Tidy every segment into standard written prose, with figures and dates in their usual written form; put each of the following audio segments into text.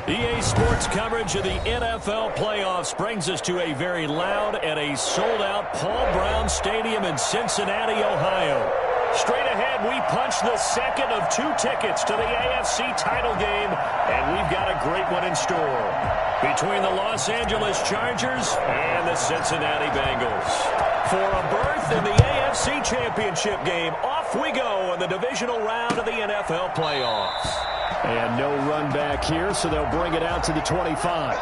EA Sports coverage of the NFL playoffs brings us to a very loud and a sold-out Paul Brown Stadium in Cincinnati, Ohio. Straight ahead, we punch the second of 2 tickets to the AFC title game, and we've got a great one in store between the Los Angeles Chargers and the Cincinnati Bengals. For a berth in the AFC Championship game, off we go in the divisional round of the NFL playoffs. And no run back here, so they'll bring it out to the 25.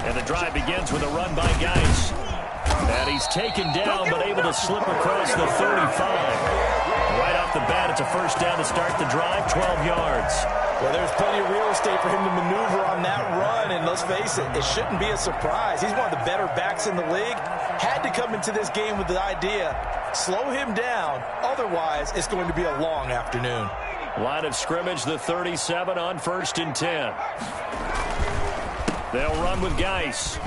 And the drive begins with a run by Geis. And he's taken down, but able to slip across the 35. Right off the bat, it's a first down to start the drive, 12 yards. Well, there's plenty of real estate for him to maneuver on that run, and let's face it, it shouldn't be a surprise. He's one of the better backs in the league. Had to come into this game with the idea, slow him down, otherwise it's going to be a long afternoon. Line of scrimmage, the 37 on 1st and 10. They'll run with Geis.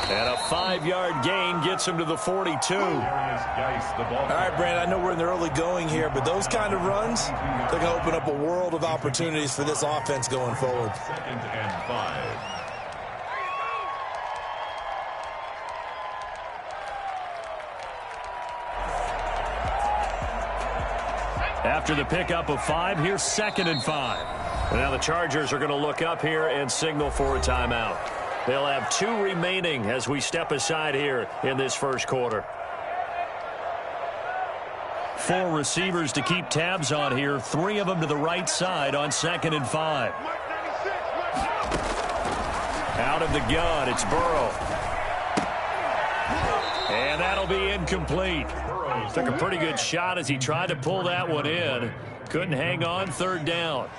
And a 5-yard gain gets him to the 42. All right, Brandon, I know we're in the early going here, but those kind of runs, they're going to open up a world of opportunities for this offense going forward. 2nd and 5. After the pickup of 5, here's 2nd and 5. Now the Chargers are going to look up here and signal for a timeout. They'll have 2 remaining as we step aside here in this first quarter. 4 receivers to keep tabs on here. 3 of them to the right side on 2nd and 5. Out of the gun, it's Burrow. And that'll be incomplete. Took a pretty good shot as he tried to pull that one in. Couldn't hang on, 3rd down.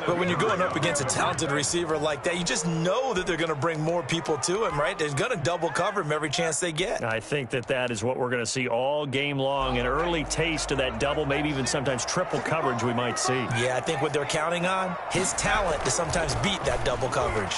But when you're going up against a talented receiver like that, you just know that they're going to bring more people to him, right? They're going to double cover him every chance they get. I think that is what we're going to see all game long. An early taste of that double, maybe even sometimes triple coverage we might see. Yeah, I think what they're counting on, his talent to sometimes beat that double coverage.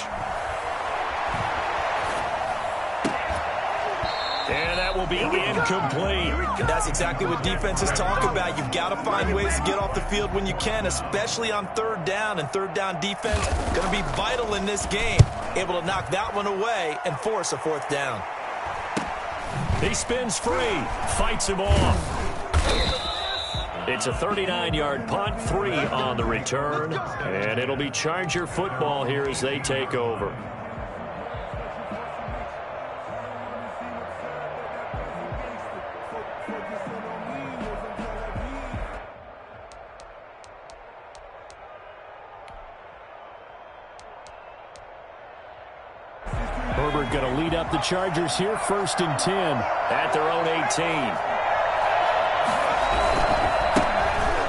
And that will be incomplete. And that's exactly what defenses talk about. You've got to find ways to get off the field when you can, especially on 3rd down. And 3rd down defense going to be vital in this game. Able to knock that one away and force a 4th down. He spins free, fights him off. It's a 39-yard punt, 3 on the return. And it'll be Charger football here as they take over. Herbert going to lead up the Chargers here, 1st and 10 at their own 18.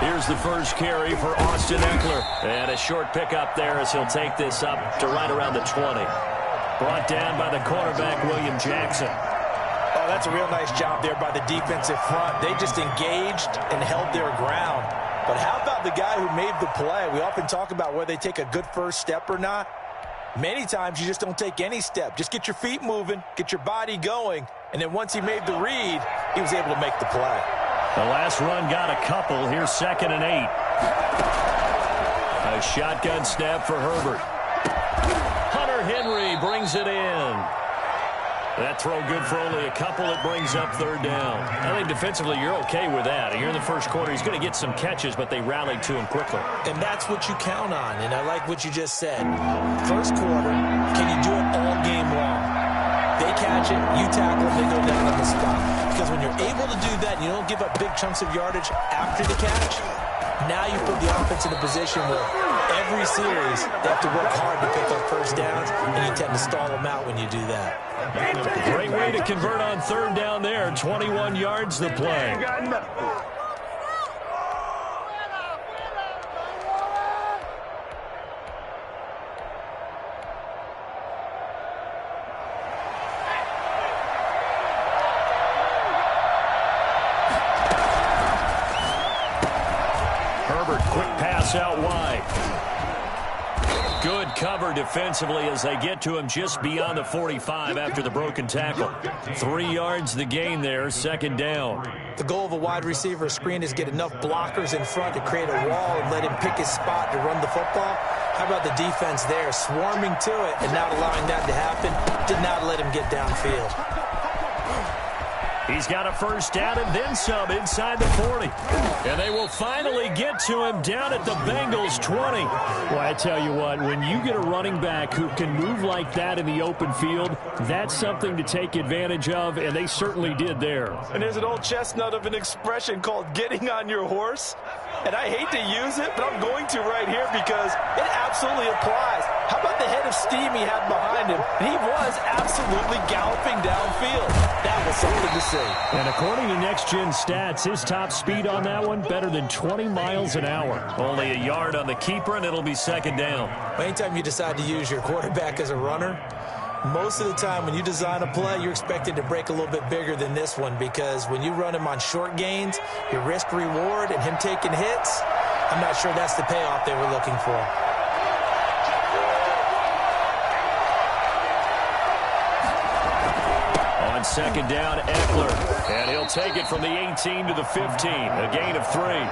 Here's the first carry for Austin Eckler. And a short pickup there as he'll take this up to right around the 20. Brought down by the cornerback, William Jackson. Oh, that's a real nice job there by the defensive front. They just engaged and held their ground. But how about the guy who made the play? We often talk about whether they take a good first step or not. Many times you just don't take any step. Just get your feet moving, get your body going, and then once he made the read, he was able to make the play. The last run got a couple. Here's 2nd and 8. A shotgun snap for Herbert. Hunter Henry brings it in. That throw good for only a couple. It brings up 3rd down. I think defensively you're okay with that. Here in the first quarter, he's going to get some catches, but they rallied to him quickly. And that's what you count on, and I like what you just said. First quarter, can you do it all game long? They catch it, you tackle them, they go down on the spot. Because when you're able to do that and you don't give up big chunks of yardage after the catch, now you put the offense in a position where every series they have to work hard to pick up first downs, and you tend to stall them out when you do that. Great way to convert on 3rd down there. 21 yards the play. Quick pass out wide. Good cover defensively as they get to him just beyond the 45 after the broken tackle. 3 yards the gain there, second down. The goal of a wide receiver screen is get enough blockers in front to create a wall and let him pick his spot to run the football. How about the defense there, swarming to it and not allowing that to happen? Did not let him get downfield. He's got a first down and then some inside the 40. And they will finally get to him down at the Bengals 20. Well, I tell you what, when you get a running back who can move like that in the open field, that's something to take advantage of, and they certainly did there. And there's an old chestnut of an expression called getting on your horse. And I hate to use it, but I'm going to right here because it absolutely applies. How about the head of steam he had behind him? And he was absolutely galloping downfield. That was something to see. And according to Next Gen Stats, his top speed on that one, better than 20 miles an hour. Only a yard on the keeper, and it'll be second down. Anytime you decide to use your quarterback as a runner, most of the time when you design a play, you're expected to break a little bit bigger than this one because when you run him on short gains, your risk-reward and him taking hits, I'm not sure that's the payoff they were looking for. On second down, Eckler. And he'll take it from the 18 to the 15, a gain of 3.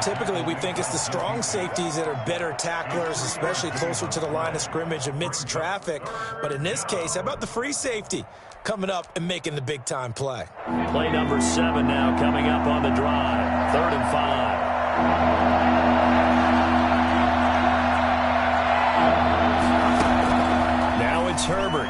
Typically, we think it's the strong safeties that are better tacklers, especially closer to the line of scrimmage amidst traffic. But in this case, how about the free safety coming up and making the big-time play? Play number 7 now coming up on the drive. 3rd and 5. Now it's Herbert.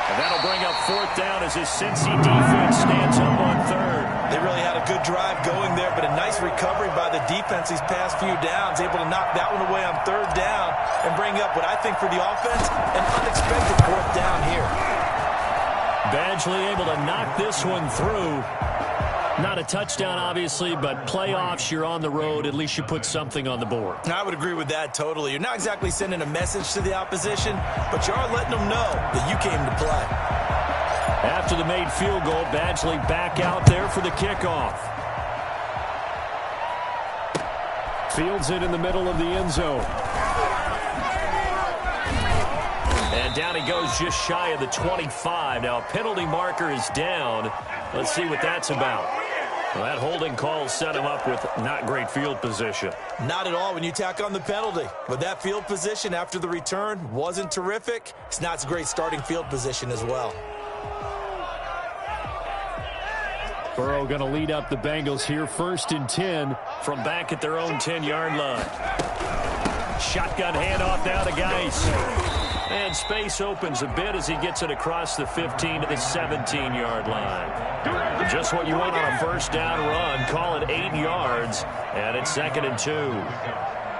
And that'll bring up 4th down as his Cincy defense stands up on 3rd. They really had a good drive going there, but a nice recovery by the defense these past few downs, able to knock that one away on 3rd down and bring up what I think for the offense, an unexpected 4th down here. Badgley able to knock this one through. Not a touchdown, obviously, but playoffs, you're on the road. At least you put something on the board. I would agree with that totally. You're not exactly sending a message to the opposition, but you are letting them know that you came to play. After the made field goal, Badgley back out there for the kickoff. Fields it in the middle of the end zone. And down he goes just shy of the 25. Now a penalty marker is down. Let's see what that's about. Well, that holding call set him up with not great field position. Not at all when you tack on the penalty. But that field position after the return wasn't terrific. It's not a great starting field position as well. Burrow going to lead up the Bengals here, 1st and 10 from back at their own 10-yard line. Shotgun handoff now to Geis. And space opens a bit as he gets it across the 15 to the 17-yard line. Just what you want on a first down run. Call it 8 yards, and it's 2nd and 2.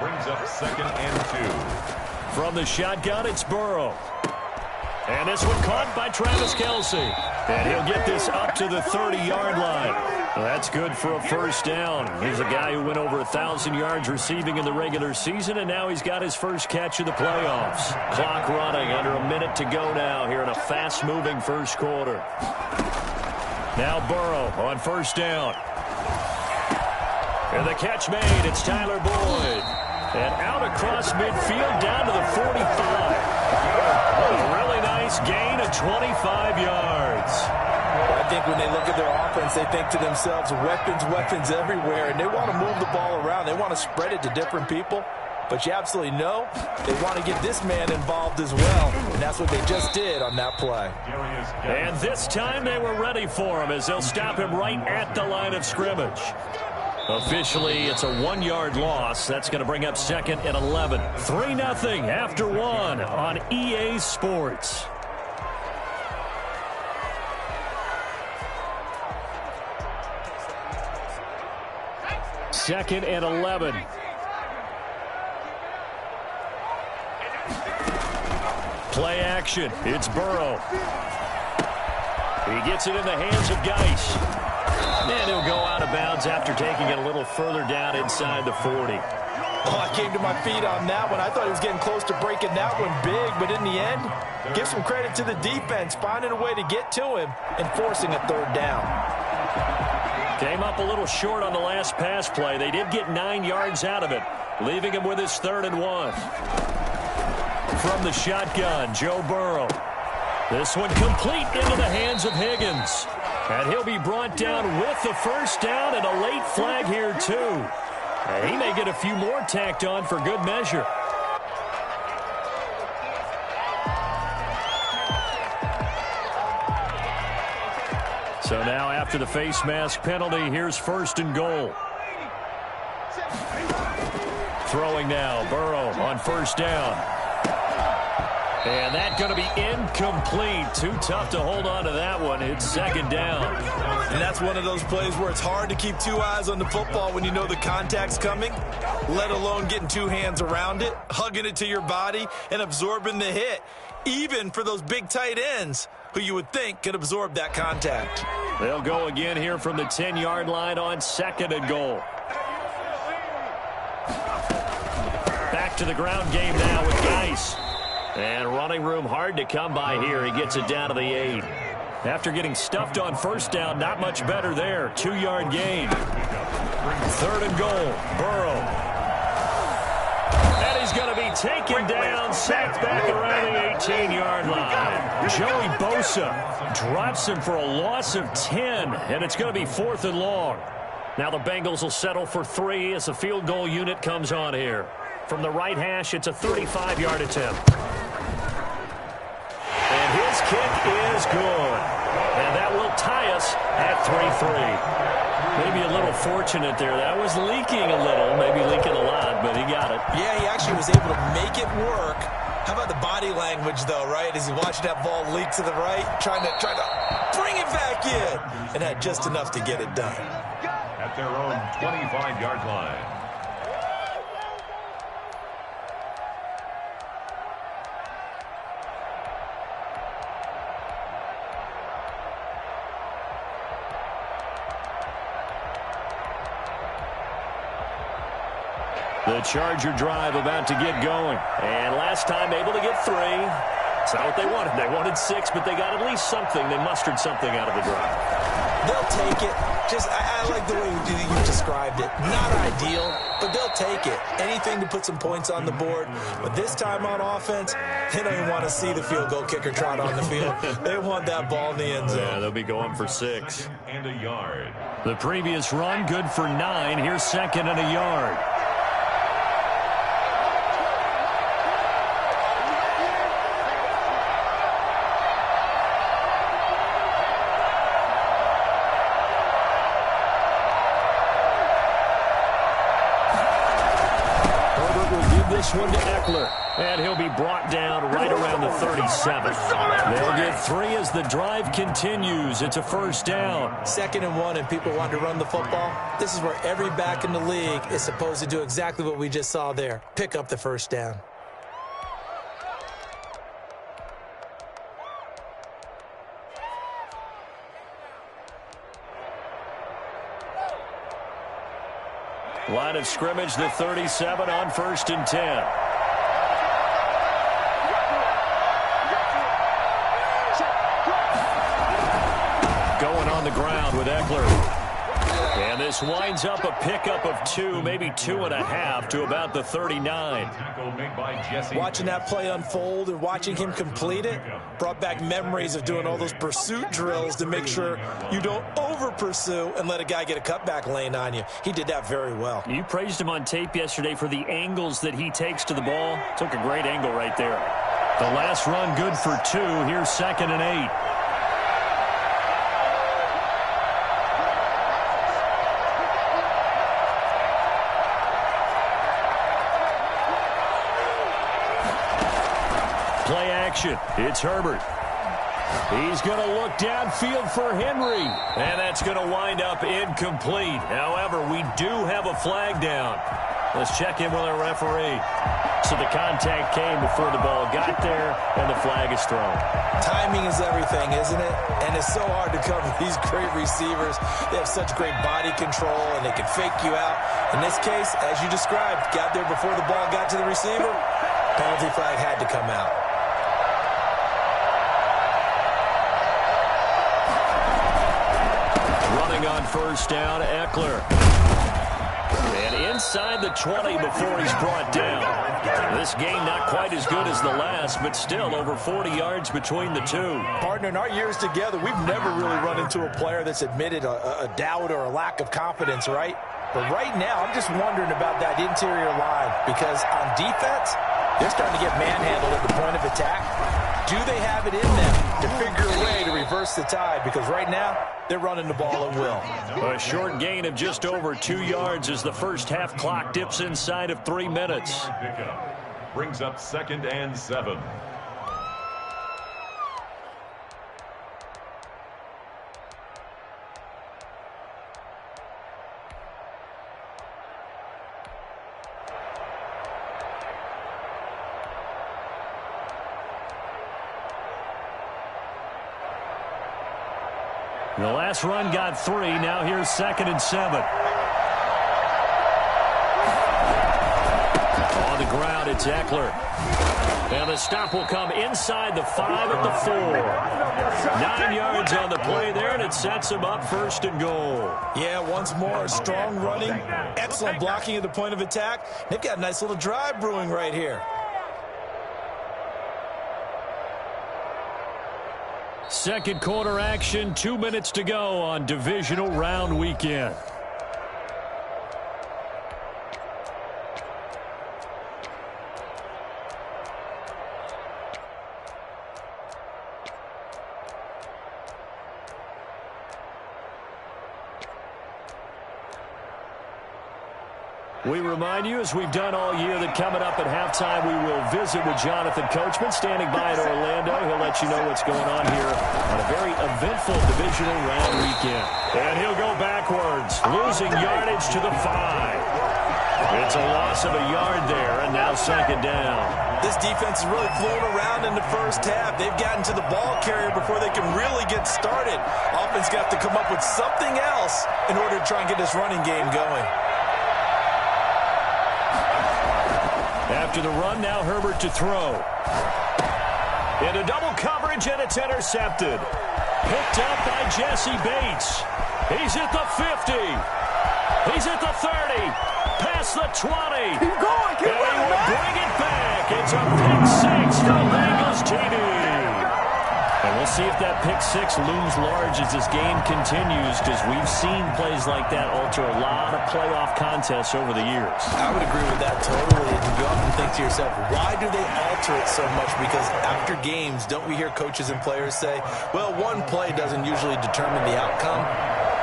Brings up 2nd and 2. From the shotgun, it's Burrow. And this one caught by Travis Kelce. And he'll get this up to the 30-yard line. Well, that's good for a first down. He's a guy who went over 1,000 yards receiving in the regular season, and now he's got his first catch of the playoffs. Clock running, under a minute to go now here in a fast-moving first quarter. Now Burrow on first down. And the catch made. It's Tyler Boyd. And out across midfield down to the 45. A really nice gain of 25 yards. I think when they look at their offense, they think to themselves, weapons, weapons everywhere, and they want to move the ball around. They want to spread it to different people. But you absolutely know they want to get this man involved as well, and that's what they just did on that play. And this time they were ready for him as they'll stop him right at the line of scrimmage. Officially, it's a 1-yard loss. That's going to bring up 2nd and 11. 3-0 after 1 on EA Sports. Second and 11. Play action. It's Burrow. He gets it in the hands of Geis. And he'll go out of bounds after taking it a little further down inside the 40. Oh, I came to my feet on that one. I thought he was getting close to breaking that one big, but in the end, give some credit to the defense, finding a way to get to him and forcing a 3rd down. Came up a little short on the last pass play. They did get 9 yards out of it, leaving him with his 3rd and 1. From the shotgun, Joe Burrow. This one complete into the hands of Higgins. And he'll be brought down with the first down and a late flag here, too. And he may get a few more tacked on for good measure. So now after the face mask penalty, here's 1st and goal. Throwing now, Burrow on 1st down. And that's going to be incomplete. Too tough to hold on to that one. It's 2nd down. And that's one of those plays where it's hard to keep 2 eyes on the football when you know the contact's coming, let alone getting 2 hands around it, hugging it to your body, and absorbing the hit, even for those big tight ends who you would think could absorb that contact. They'll go again here from the 10-yard line on 2nd and goal. Back to the ground game now with Geis. And running room hard to come by here. He gets it down to the 8. After getting stuffed on 1st down, not much better there. 2-yard gain. 3rd and goal. Burrow. And he's going to be taken down, sacked back around the 18-yard line. Joey Bosa drops him for a loss of 10, and it's going to be 4th and long. Now the Bengals will settle for 3 as the field goal unit comes on here. From the right hash, it's a 35-yard attempt. And his kick is good. And that will tie us at 3-3. Maybe a little fortunate there. That was leaking a little, maybe leaking a lot, but he got it. Yeah, he actually was able to make it work. How about the body language, though, right? As he watched that ball leak to the right, trying to bring it back in, and had just enough to get it done. At their own 25-yard line. The Charger drive about to get going. And last time able to get 3. It's not what they wanted. They wanted 6, but they got at least something. They mustered something out of the drive. They'll take it. I like the way you described it. Not ideal, but they'll take it. Anything to put some points on the board. But this time on offense, they don't even want to see the field goal kicker trot on the field. They want that ball in the end zone. Yeah, they'll be going for 6. And a yard. The previous run, good for 9. Here's 2nd and a yard. This one to Eckler, and he'll be brought down right around the 37. They'll get 3 as the drive continues. It's a 1st down. 2nd and 1, and people want to run the football. This is where every back in the league is supposed to do exactly what we just saw there. Pick up the 1st down. Line of scrimmage, the 37 on 1st and 10. Going on the ground with Eckler. And this winds up a pickup of 2, maybe 2.5 to about the 39. Watching that play unfold and watching him complete it brought back memories of doing all those pursuit drills to make sure you don't over-pursue and let a guy get a cutback lane on you. He did that very well. You praised him on tape yesterday for the angles that he takes to the ball. Took a great angle right there. The last run good for 2. Here's 2nd and 8. Play action. It's Herbert. He's going to look downfield for Henry. And that's going to wind up incomplete. However, we do have a flag down. Let's check in with our referee. So the contact came before the ball got there, and the flag is thrown. Timing is everything, isn't it? And it's so hard to cover these great receivers. They have such great body control, and they can fake you out. In this case, as you described, got there before the ball got to the receiver. Penalty flag had to come out. on first down. Eckler. And inside the 20 before he's brought down. This game not quite as good as the last, but still over 40 yards between the two. Partner, in our years together, we've never really run into a player that's admitted a doubt or a lack of confidence, right? But right now, I'm just wondering about that interior line because on defense, they're starting to get manhandled at the point of attack. Do they have it in them to figure a way to reverse the tide? Because right now, they're running the ball at will. A short gain of just over 2 yards as the first half clock dips inside of 3 minutes. Brings up 2nd and 7. The last run got 3. Now here's 2nd and 7. On the ground, it's Eckler. And the stop will come inside the 5 at the 4. 9 yards on the play there, and it sets him up 1st and goal. Yeah, once more, strong running, excellent blocking at the point of attack. They've got a nice little drive brewing right here. Second quarter action, 2 minutes to go on divisional round weekend. We remind you, as we've done all year, that coming up at halftime, we will visit with Jonathan Coachman, standing by in Orlando. He'll let you know what's going on here on a very eventful divisional round weekend. And he'll go backwards, losing yardage to the 5. It's a loss of a yard there, and now 2nd down. This defense is really flown around in the first half. They've gotten to the ball carrier before they can really get started. Offense got to come up with something else in order to try and get this running game going. After the run, now Herbert to throw. Into double coverage, and it's intercepted. Picked up by Jesse Bates. He's at the 50. He's at the 30. Past the 20. Keep going, keep and he running, will bring it back. It's a pick 6 for Bengals TD. And we'll see if that pick 6 looms large as this game continues, because we've seen plays like that alter a lot of playoff contests over the years. I would agree with that totally. And you often think to yourself, why do they alter it so much? Because after games, don't we hear coaches and players say, well, one play doesn't usually determine the outcome?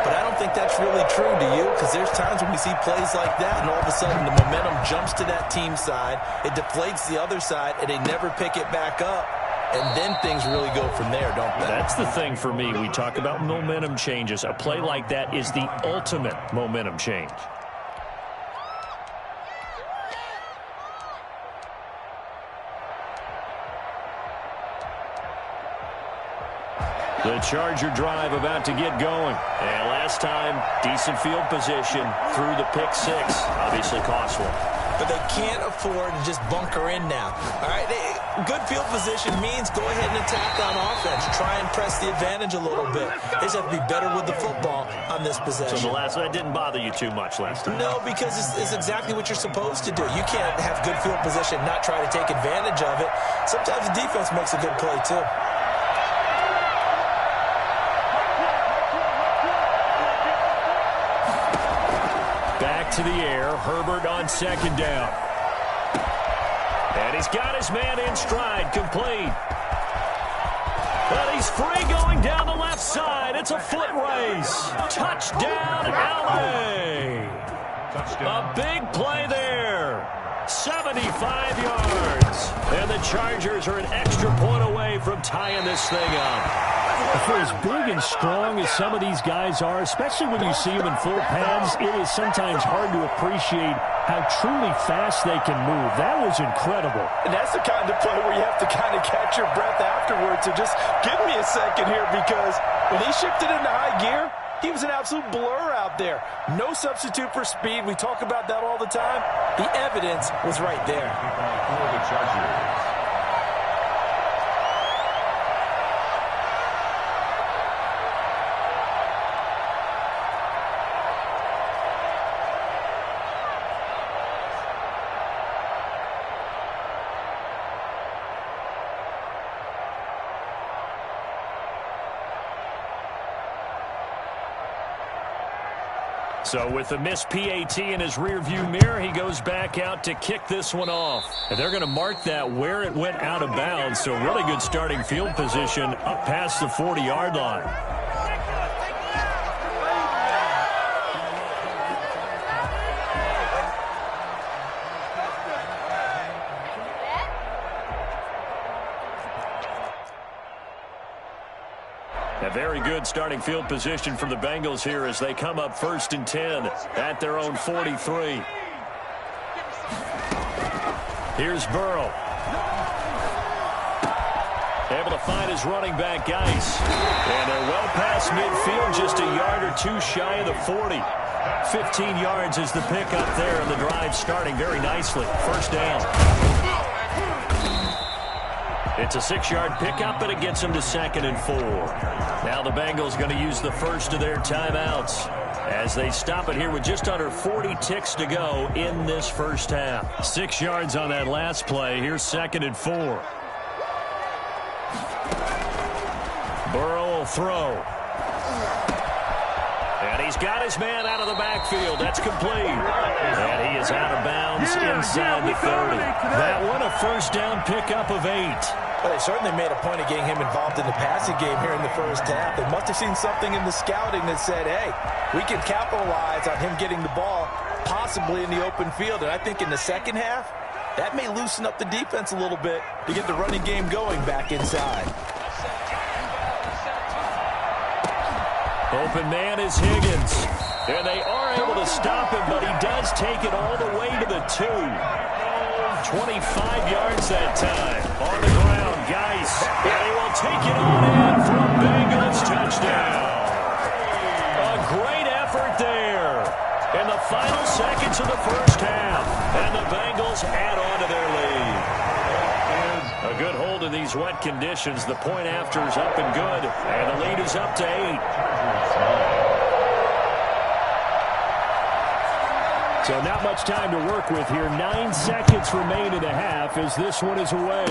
But I don't think that's really true, do you? Because there's times when we see plays like that, and all of a sudden the momentum jumps to that team side, it deflates the other side, and they never pick it back up. And then things really go from there, don't they? That's the thing for me. We talk about momentum changes. A play like that is the ultimate momentum change. The Charger drive about to get going. And last time, decent field position through the pick 6. Obviously costly. But they can't afford to just bunker in now. All right, good field position means go ahead and attack on offense. Try and press the advantage a little bit. They just have to be better with the football on this possession. So the last one didn't bother you too much last time? No, because it's exactly what you're supposed to do. You can't have good field position, not try to take advantage of it. Sometimes the defense makes a good play, too. To the air, Herbert on 2nd down. And he's got his man in stride, complete. But he's free going down the left side. It's a foot race. Touchdown, LA. A big play there. 75 yards. And the Chargers are an extra point away from tying this thing up. For as big and strong as some of these guys are, especially when you see them in full pads, it is sometimes hard to appreciate how truly fast they can move. That was incredible. And that's the kind of play where you have to kind of catch your breath afterwards. So just give me a second here, because when he shifted into high gear, he was an absolute blur out there. No substitute for speed. We talk about that all the time. The evidence was right there. For the Chargers. So with the missed PAT in his rearview mirror, he goes back out to kick this one off. And they're going to mark that where it went out of bounds. So really good starting field position up past the 40-yard line. A very good starting field position for the Bengals here as they come up 1st and 10 at their own 43. Here's Burrow. Able to find his running back, Geis. And they're well past midfield, just a yard or two shy of the 40. 15 yards is the pickup there, and the drive starting very nicely. 1st down. It's a 6-yard pickup, but it gets them to 2nd and 4. Now the Bengals going to use the first of their timeouts as they stop it here with just under 40 ticks to go in this first half. 6 yards on that last play. Here's 2nd and 4. Burrow will throw. And he's got his man out of the backfield. That's complete. And he is out of bounds inside the 30. That one a 1st down pickup of 8. Well, they certainly made a point of getting him involved in the passing game here in the first half. They must have seen something in the scouting that said, hey, we can capitalize on him getting the ball possibly in the open field. And I think in the second half, that may loosen up the defense a little bit to get the running game going back inside. Open man is Higgins. And they are able to stop him, but he does take it all the way to the 2. 25 yards that time. On the ground, Geis. And he will take it on in for a Bengals touchdown. A great effort there in the final seconds of the first half. And the Bengals add on to their lead. A good hold in these wet conditions. The point after is up and good. And the lead is up to 8. So not much time to work with here. 9 seconds remain in the half as this one is away.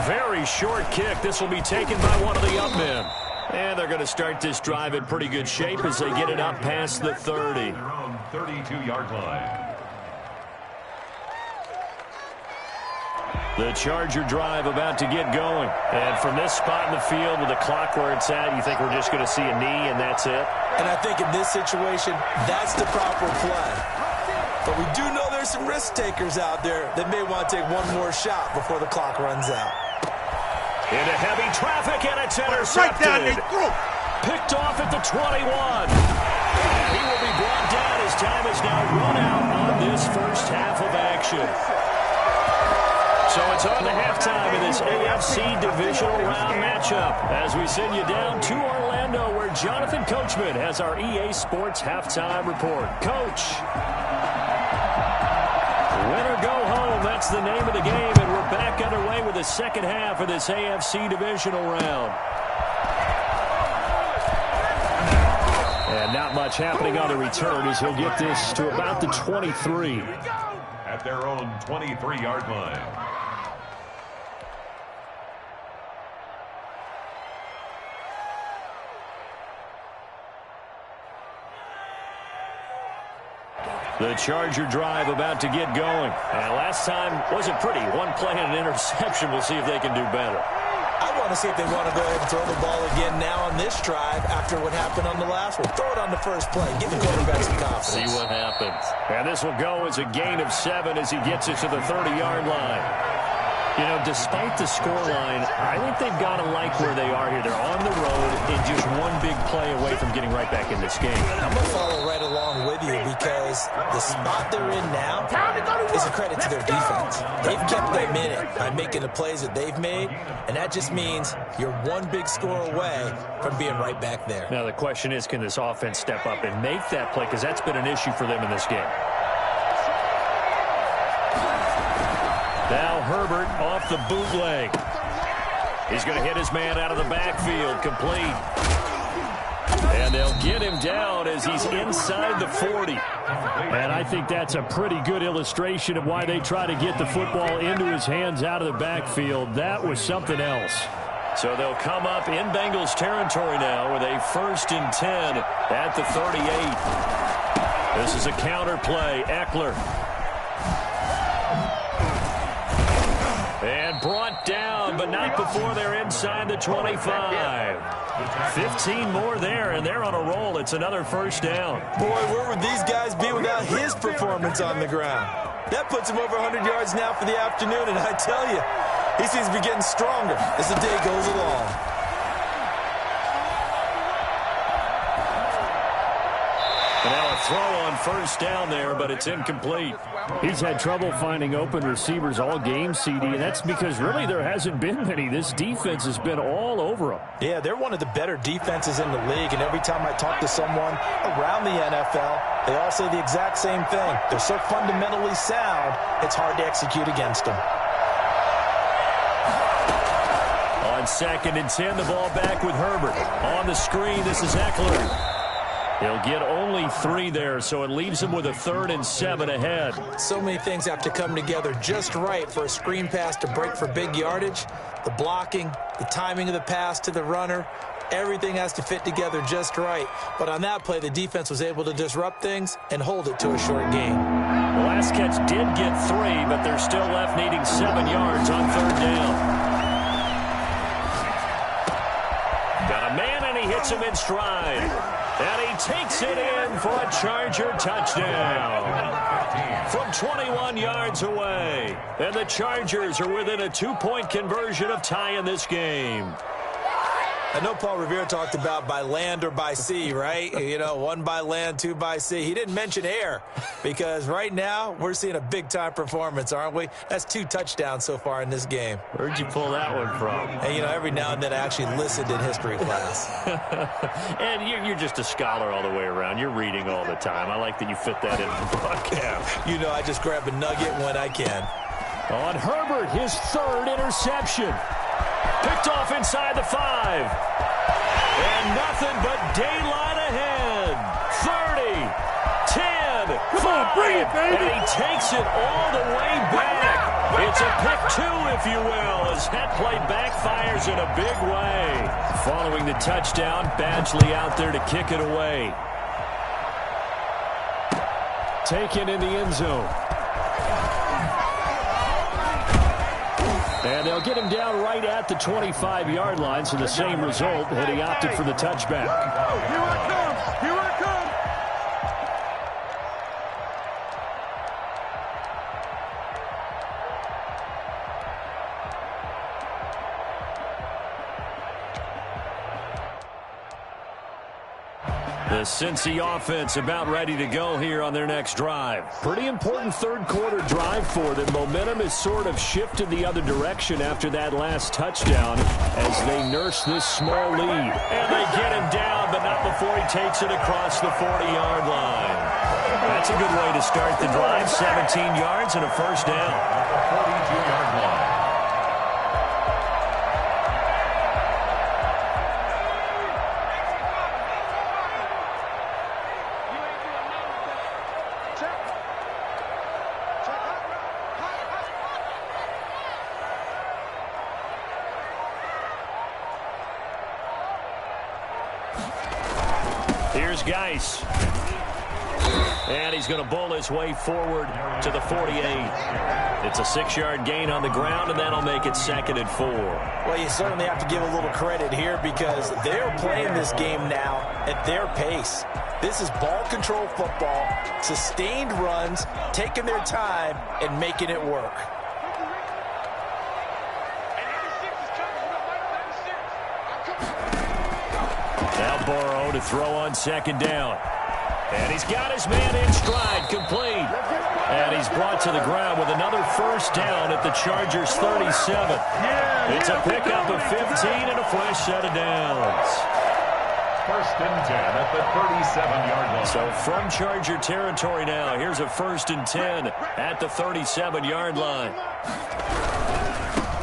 Very short kick. This will be taken by one of the up men. And they're going to start this drive in pretty good shape as they get it up past the 30. 32-yard line. The Charger drive about to get going. And from this spot in the field with the clock where it's at, you think we're just going to see a knee and that's it? And I think in this situation, that's the proper play. But we do know there's some risk takers out there that may want to take one more shot before the clock runs out. Into heavy traffic, and it's intercepted. Picked off at the 21. And he will be brought down. His time is now run out on this first half of action. So it's on to halftime in this AFC divisional round matchup as we send you down to Orlando where Jonathan Coachman has our EA Sports halftime report. Coach. Win or go home, that's the name of the game, and we're back underway with the second half of this AFC divisional round. And not much happening on the return as he'll get this to about the 23. At their own 23-yard line. The Charger drive about to get going. And last time wasn't pretty. One play and an interception. We'll see if they can do better. I want to see if they want to go ahead and throw the ball again now on this drive after what happened on the last one. Throw it on the first play. Give the quarterback some confidence. See what happens. And this will go as a gain of 7 as he gets it to the 30-yard line. You know, despite the scoreline, I think they've got to like where they are here. They're on the road and just one big play away from getting right back in this game. I'm going to follow right along with you because the spot they're in now is a credit to their defense. They've kept them in it by making the plays that they've made, and that just means you're one big score away from being right back there. Now the question is, can this offense step up and make that play? Because that's been an issue for them in this game. Now Herbert off the bootleg. He's going to hit his man out of the backfield. Complete. And they'll get him down as he's inside the 40. And I think that's a pretty good illustration of why they try to get the football into his hands out of the backfield. That was something else. So they'll come up in Bengals territory now with a 1st and 10 at the 38. This is a counter play. Eckler. And brought down, but not before they're inside the 25. 15 more there, and they're on a roll. It's another first down. Boy, where would these guys be without his performance on the ground? That puts him over 100 yards now for the afternoon, and I tell you, he seems to be getting stronger as the day goes along. And now a throw on first down there, but it's incomplete. He's had trouble finding open receivers all game, CD, and that's because really there hasn't been many. This defense has been all over him. Yeah, they're one of the better defenses in the league, and every time I talk to someone around the NFL, they all say the exact same thing. They're so fundamentally sound, it's hard to execute against them. On 2nd and 10, the ball back with Herbert. On the screen, this is Eckler. He'll get only 3 there, so it leaves him with a 3rd and 7 ahead. So many things have to come together just right for a screen pass to break for big yardage. The blocking, the timing of the pass to the runner, everything has to fit together just right. But on that play, the defense was able to disrupt things and hold it to a short gain. The last catch did get 3, but they're still left needing 7 yards on 3rd down. Got a man, and he hits him in stride. And he takes it in for a Charger touchdown from 21 yards away. And the Chargers are within a 2-point conversion of tying this game. I know Paul Revere talked about by land or by sea, right? You know, 1 by land, 2 by sea. He didn't mention air because right now we're seeing a big-time performance, aren't we? That's 2 touchdowns so far in this game. Where'd you pull that one from? And, you know, every now and then I actually listened in history class. And you're just a scholar all the way around. You're reading all the time. I like that you fit that in the broadcast. You know, I just grab a nugget when I can. On Herbert, his 3rd interception. Picked off inside the 5. And nothing but daylight ahead. 30, 10, 5. Bring it, baby. And he takes it all the way back. It's a pick 2, if you will, as that play backfires in a big way. Following the touchdown, Badgley out there to kick it away. Taken in the end zone. And they'll get him down right at the 25-yard line, so the same result, and he opted for the touchback. Here I come! Here I come! The Cincy offense about ready to go here on their next drive. Pretty important 3rd quarter drive for them. Momentum has sort of shifted the other direction after that last touchdown as they nurse this small lead. And they get him down, but not before he takes it across the 40-yard line. That's a good way to start the drive. 17 yards and a first down. 42-yard line. Here's Geis. And he's going to bowl his way forward to the 48. It's a 6-yard gain on the ground, and that'll make it 2nd and 4. Well, you certainly have to give a little credit here because they're playing this game now at their pace. This is ball control football, sustained runs, taking their time, and making it work. Now Burrow to throw on 2nd down. And he's got his man in stride, complete. And he's brought to the ground with another first down at the Chargers' 37. It's a pickup of 15 and a fresh set of downs. 1st and 10 at the 37-yard line. So from Charger territory now, here's a 1st and 10 at the 37-yard line.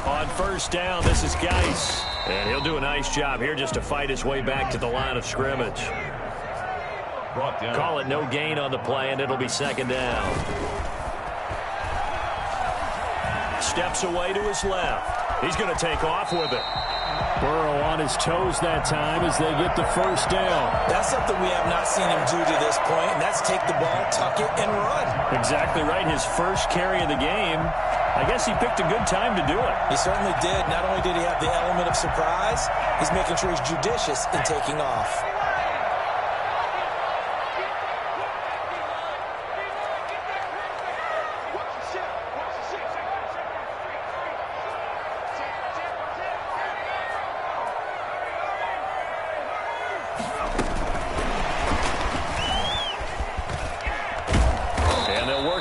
On 1st down, this is Geis. And he'll do a nice job here just to fight his way back to the line of scrimmage. Call it no gain on the play, and it'll be 2nd down. Steps away to his left. He's going to take off with it. Burrow on his toes that time as they get the first down. That's something we have not seen him do to this point, and that's take the ball, tuck it, and run. Exactly right. His first carry of the game. I guess he picked a good time to do it. He certainly did. Not only did he have the element of surprise, he's making sure he's judicious in taking off.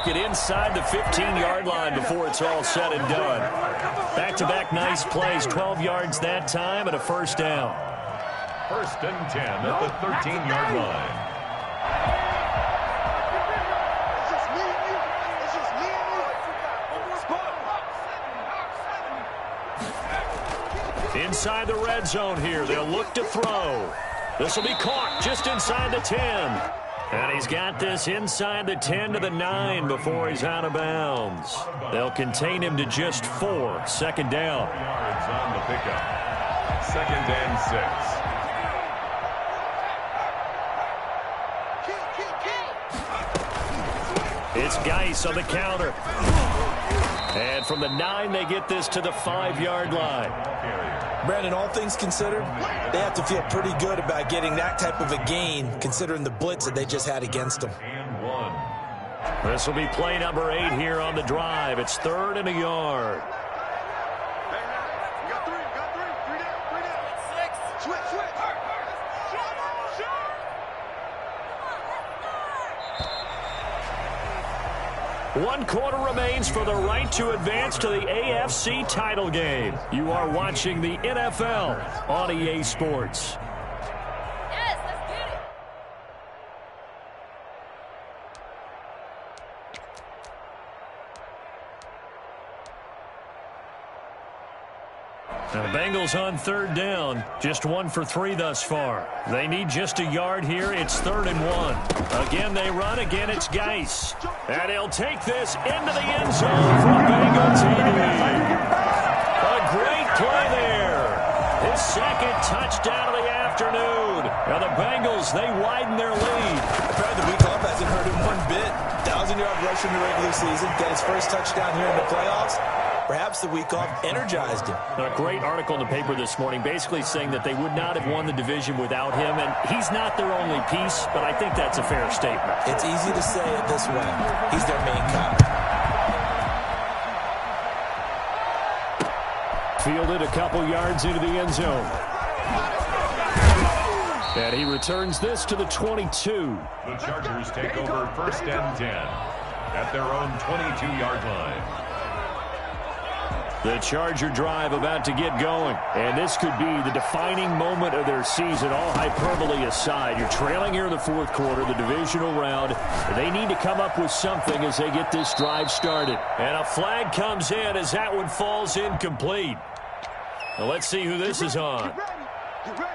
Inside the 15-yard line before it's all said and done. Back-to-back nice plays, 12 yards that time and a first down. First and 10 at the 13-yard line. Inside the red zone here. They'll look to throw. This will be caught just inside the 10. And he's got this inside the 10 to the 9 before he's out of bounds. They'll contain him to just 4. Second down. Yards on the pickup. Second and 6. It's Geis on the counter. And from the 9, they get this to the 5-yard line. Brandon, all things considered, they have to feel pretty good about getting that type of a gain, considering the blitz that they just had against them. And 1. This will be play number 8 here on the drive. It's 3rd and a yard. One quarter remains for the right to advance to the AFC title game. You are watching the NFL on EA Sports. Yes, let's get it. Now the Bengals on 3rd down. Just 1 for 3 thus far. They need just a yard here. It's 3rd and 1. Again they run. Again it's Geis. And he'll take this into the end zone for Bengal TV. A great play there. His second touchdown of the afternoon. Now the Bengals, they widen their lead. Apparently the week off hasn't hurt him one bit. 1,000-yard rush in the regular season. Got his first touchdown here in the playoffs. Perhaps the week off energized him. A great article in the paper this morning basically saying that they would not have won the division without him, and he's not their only piece, but I think that's a fair statement. It's easy to say it this way. He's their main guy. Fielded a couple yards into the end zone. And he returns this to the 22. The Chargers take over 1st and 10 at their own 22-yard line. The Charger drive about to get going. And this could be the defining moment of their season, all hyperbole aside. You're trailing here in the 4th quarter, the divisional round. They need to come up with something as they get this drive started. And a flag comes in as that one falls incomplete. Now let's see who this is on. Get ready.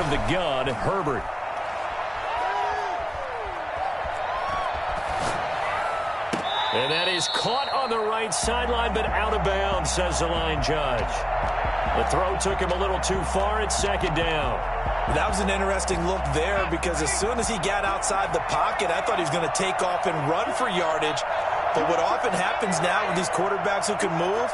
The gun, Herbert. And that is caught on the right sideline, but out of bounds, says the line judge. The throw took him a little too far. It's 2nd down. That was an interesting look there because as soon as he got outside the pocket, I thought he was going to take off and run for yardage. But what often happens now with these quarterbacks who can move,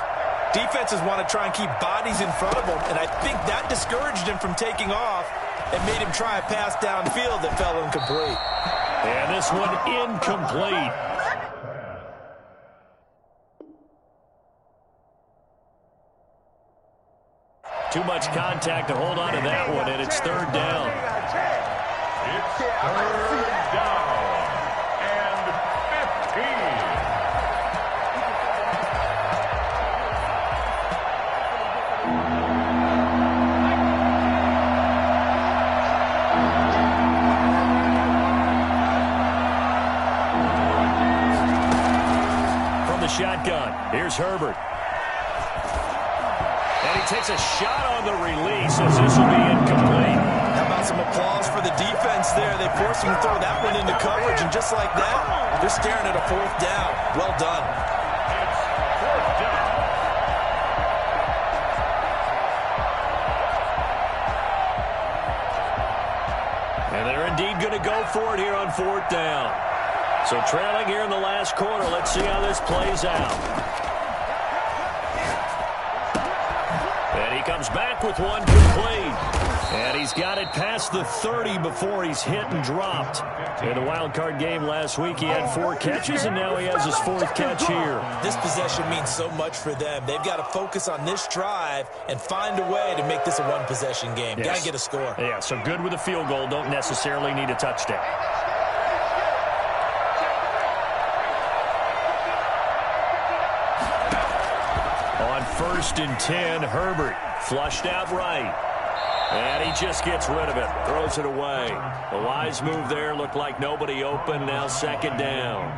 defenses want to try and keep bodies in front of them, and I think that discouraged him from taking off and made him try a pass downfield that fell incomplete. And this one incomplete. Too much contact to hold on to that one, and it's 3rd down. It's 3rd down and 15. From the shotgun, here's Herbert. And he takes a shot on the release as this will be incomplete. How about some applause for the defense there? They forced him to throw that one into coverage, and just like that, they're staring at a 4th down. Well done. And they're indeed going to go for it here on 4th down. So trailing here in the last quarter. Let's see how this plays out. And he comes back with one complete. And he's got it past the 30 before he's hit and dropped. In the wild card game last week, he had 4 catches, and now he has his 4th catch here. This possession means so much for them. They've got to focus on this drive and find a way to make this a one-possession game. Yes. Got to get a score. Yeah, so good with a field goal. Don't necessarily need a touchdown. On 1st and 10, Herbert flushed out right. And he just gets rid of it, throws it away. A wise move there, looked like nobody open, now 2nd down.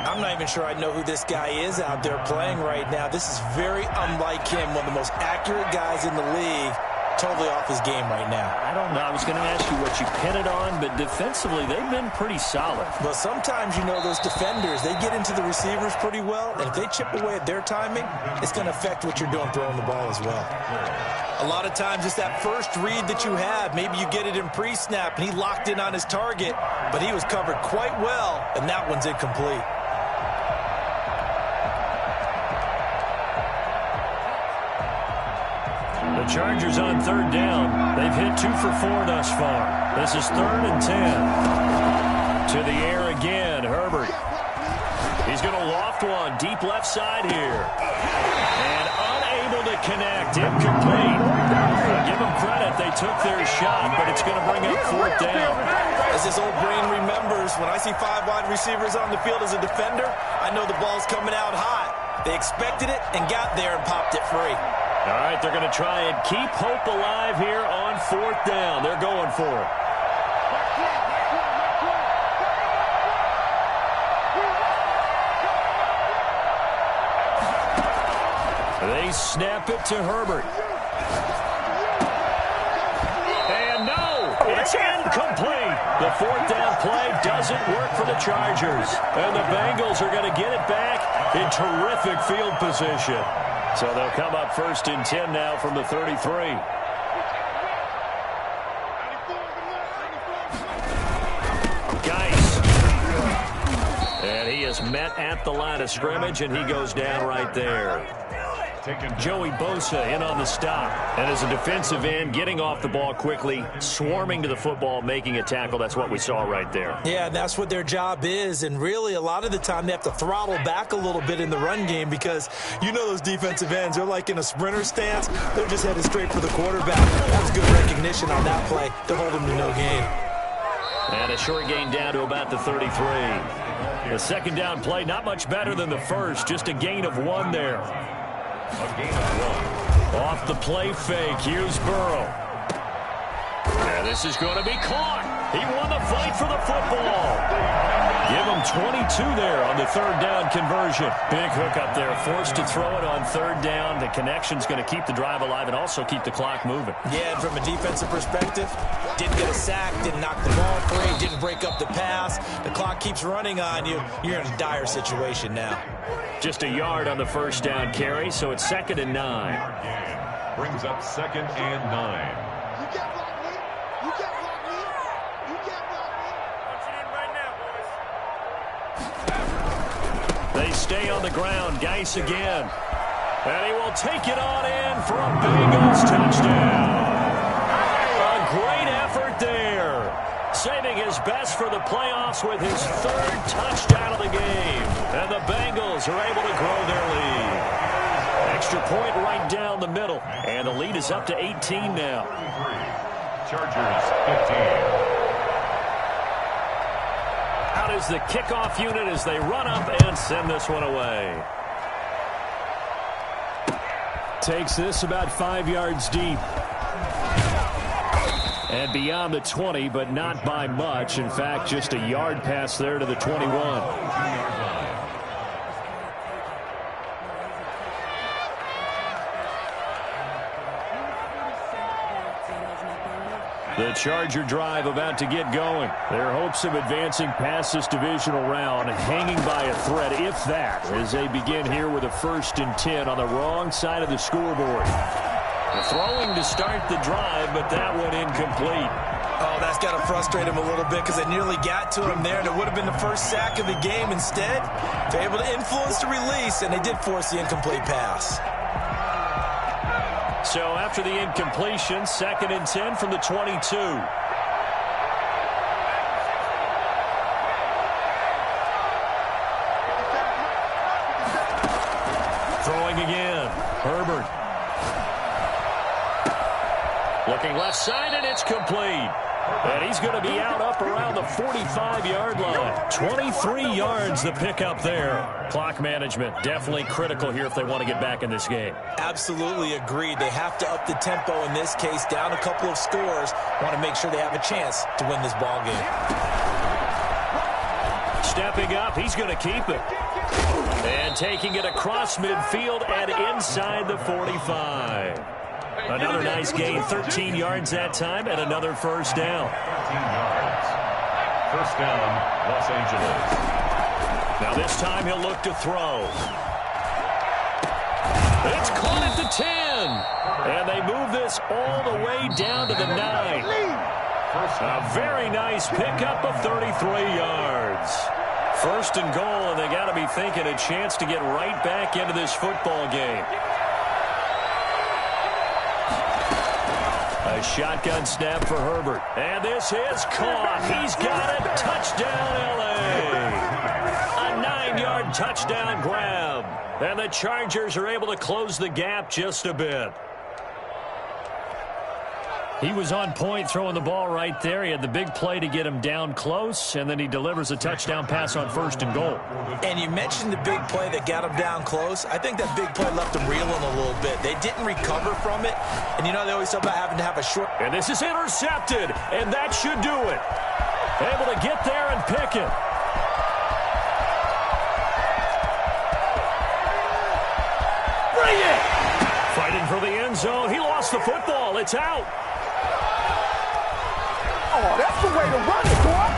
I'm not even sure I know who this guy is out there playing right now. This is very unlike him, one of the most accurate guys in the league. Totally off his game right now. I don't know. I was going to ask you what you pin it on, but defensively, they've been pretty solid. Well, sometimes, you know, those defenders, they get into the receivers pretty well, and if they chip away at their timing, it's going to affect what you're doing throwing the ball as well. A lot of times it's that first read that you have. Maybe you get it in pre-snap, and he locked in on his target, but he was covered quite well, and that one's incomplete. The Chargers on 3rd down. They've hit 2 for 4 thus far. This is 3rd and 10. To the air again, Herbert. He's going to loft one, deep left side here. And unable to connect, incomplete. Give them credit, they took their shot, but it's going to bring up 4th down. As this old brain remembers, when I see 5 wide receivers on the field as a defender, I know the ball's coming out hot. They expected it and got there and popped it free. All right, they're going to try and keep hope alive here on 4th down. They're going for it. They snap it to Herbert. And no, it's incomplete. The 4th down play doesn't work for the Chargers. And the Bengals are going to get it back in terrific field position. So they'll come up 1st and 10 now from the 33. Geis. And he is met at the line of scrimmage, and he goes down right there. Joey Bosa in on the stop. And as a defensive end, getting off the ball quickly, swarming to the football, making a tackle. That's what we saw right there. Yeah, that's what their job is. And really, a lot of the time, they have to throttle back a little bit in the run game because you know those defensive ends, they're like in a sprinter stance. They're just headed straight for the quarterback. That was good recognition on that play to hold him to no gain. And a short gain down to about the 33. The 2nd down play, not much better than the first, just a gain of 1 there. Off the play fake, here's Burrow. And this is going to be caught. He won the fight for the football. Give him 22 there on the 3rd down conversion. Big hook up there, forced to throw it on 3rd down. The connection's going to keep the drive alive and also keep the clock moving. Yeah, and from a defensive perspective, didn't get a sack, didn't knock the ball free, didn't break up the pass. The clock keeps running on you. You're in a dire situation now. Just a yard on the 1st down carry, so it's 2nd and 9. Brings up 2nd and 9. They stay on the ground. Geis again. And he will take it on in for a Bengals touchdown. A great effort there. Saving his best for the playoffs with his 3rd touchdown of the game. And the Bengals are able to grow their lead. Extra point right down the middle. And the lead is up to 18 now. Chargers 15. Out is the kickoff unit as they run up and send this one away. Takes this about 5 yards deep. And beyond the 20, but not by much. In fact, just a yard pass there to the 21. The Charger drive about to get going. Their hopes of advancing past this divisional round hanging by a thread, if that, as they begin here with a 1st and 10 on the wrong side of the scoreboard. The throwing to start the drive, but that one incomplete. Oh, that's got to frustrate him a little bit because they nearly got to him there, and it would have been the first sack of the game. Instead, they're able to influence the release, and they did force the incomplete pass. So after the incompletion, 2nd and 10 from the 22. Throwing again. Herbert. Looking left side, and it's complete. And he's going to be out up around the 45-yard line. 23 yards the pickup there. Clock management definitely critical here if they want to get back in this game. Absolutely agreed. They have to up the tempo in this case, down a couple of scores. Want to make sure they have a chance to win this ball game. Stepping up, he's going to keep it. And taking it across midfield and inside the 45. Another nice gain, 13 yards that time, and another first down. 13 yards. First down, Los Angeles. Now this time he'll look to throw. It's caught at the 10. And they move this all the way down to the 9. A very nice pickup of 33 yards. 1st and goal, and they got to be thinking a chance to get right back into this football game. A shotgun snap for Herbert. And this is caught. He's got it. Touchdown, L.A. A 9-yard touchdown grab. And the Chargers are able to close the gap just a bit. He was on point throwing the ball right there. He had the big play to get him down close, and then he delivers a touchdown pass on 1st and goal. And you mentioned the big play that got him down close. I think that big play left him reeling a little bit. They didn't recover from it, and you know they always talk about having to have a short. And this is intercepted, and that should do it. Able to get there and pick it. Bring it! Fighting for the end zone. He lost the football. It's out. Oh, that's the way to run it, boy.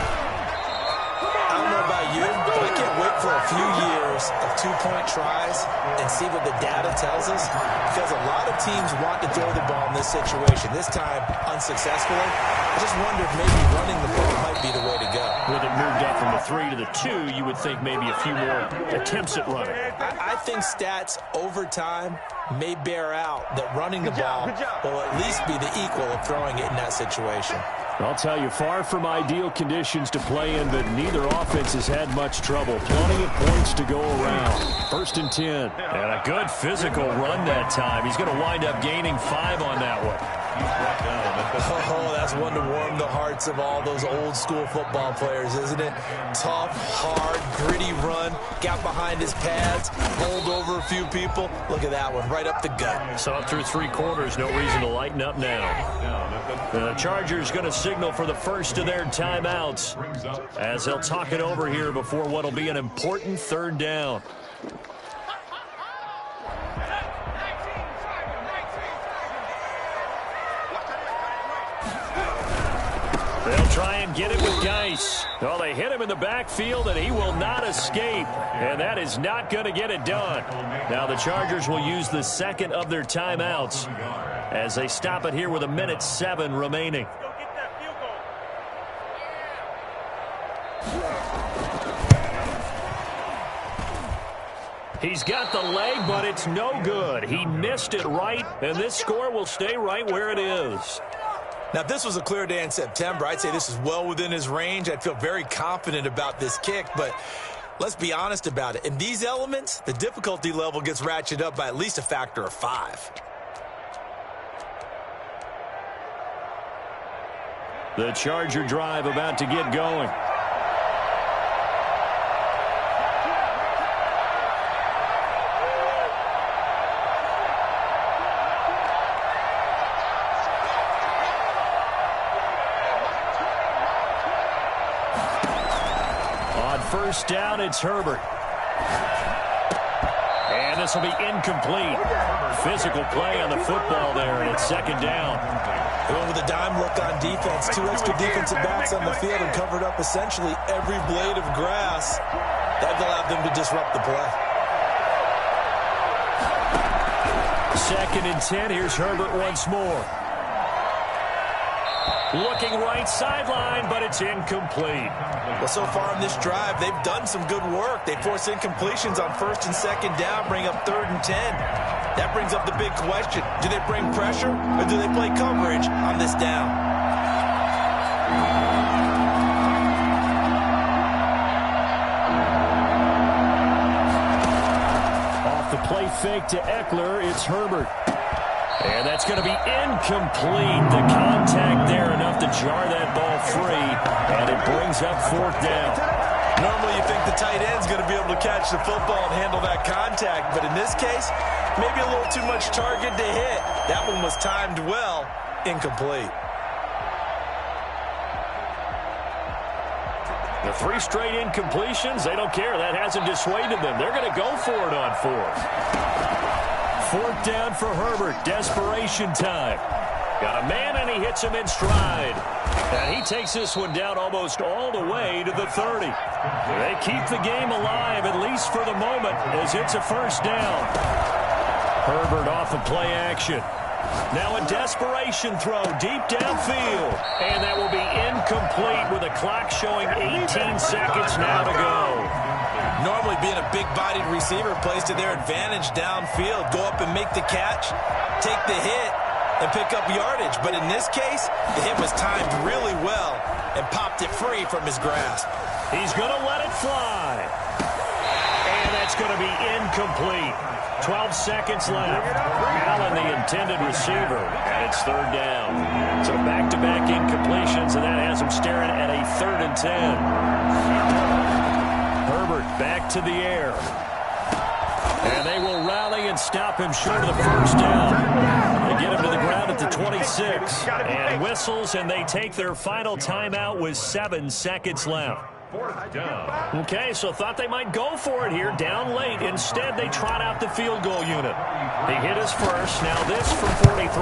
I don't know about you, but I can't wait for a few years of 2-point tries and see what the data tells us, because a lot of teams want to throw the ball in this situation. This time, unsuccessfully. I just wonder if maybe running the ball might be the way to go. With it moved up from the 3 to the 2, you would think maybe a few more attempts at running. I think stats over time may bear out that running the ball will at least be the equal of throwing it in that situation. I'll tell you, far from ideal conditions to play in, but neither offense has had much trouble. Plenty of points to go around. 1st and 10. And a good physical run that time. He's going to wind up gaining 5 on that one. Oh, that's one to warm the hearts of all those old school football players, isn't it? Tough, hard, gritty run. Got behind his pads, bowled over a few people. Look at that one, right up the gut. So up through 3 quarters, no reason to lighten up now. The Chargers going to signal for the first of their timeouts as they'll talk it over here before what will be an important 3rd down. They'll try and get it with Geis. Well, they hit him in the backfield, and he will not escape. And that is not going to get it done. Now the Chargers will use the 2nd of their timeouts as they stop it here with 1:07 remaining. He's got the leg, but it's no good. He missed it right, and this score will stay right where it is. Now, if this was a clear day in September, I'd say this is well within his range. I'd feel very confident about this kick, but let's be honest about it. In these elements, the difficulty level gets ratcheted up by at least a factor of 5. The Charger drive about to get going. First down, it's Herbert. And this will be incomplete. Physical play on the football there, and it's 2nd down. They went with a dime look on defense. 2 extra defensive backs on the field and covered up essentially every blade of grass. That allowed them to disrupt the play. 2nd and 10. Here's Herbert once more. Looking right sideline, but it's incomplete. Well, so far in this drive, they've done some good work. They force incompletions on 1st and 2nd down, bring up 3rd and 10. That brings up the big question. Do they bring pressure or do they play coverage on this down? Off the play fake to Eckler, it's Herbert. And that's going to be incomplete. The contact there enough to jar that ball free, and it brings up 4th down. Normally you think the tight end's going to be able to catch the football and handle that contact, but in this case, maybe a little too much target to hit. That one was timed well, incomplete. The 3 straight incompletions, they don't care. That hasn't dissuaded them. They're going to go for it on 4th. 4th down for Herbert. Desperation time. Got a man, and he hits him in stride. And he takes this one down almost all the way to the 30. They keep the game alive, at least for the moment, as it's a 1st down. Herbert off of play action. Now a desperation throw deep downfield. And that will be incomplete with a clock showing 18 seconds now to go. Normally being a big-bodied receiver plays to their advantage downfield. Go up and make the catch, take the hit, and pick up yardage. But in this case, the hit was timed really well and popped it free from his grasp. He's going to let it fly. And that's going to be incomplete. 12 seconds left. Allen, the intended receiver, and it's 3rd down. So back-to-back incompletions, and that has him staring at a 3rd and 10. Herbert back to the air. And they will rally and stop him short of the 1st down. They get him to the ground at the 26. And whistles, and they take their final timeout with 7 seconds left. 4th down. Okay, so thought they might go for it here, down late. Instead, they trot out the field goal unit. He hit his first, now this from 43.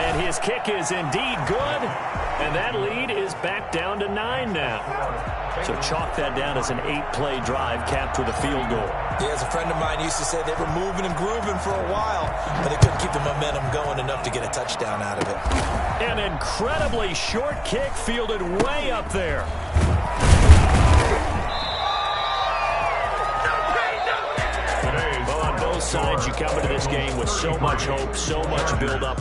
And his kick is indeed good, and that lead is back down to 9 now. So chalk that down as an 8-play drive capped with a field goal. Yeah, as a friend of mine used to say, they were moving and grooving for a while, but they couldn't keep the momentum going enough to get a touchdown out of it. An incredibly short kick fielded way up there. Well, on both sides, you come into this game with so much hope, so much build-up.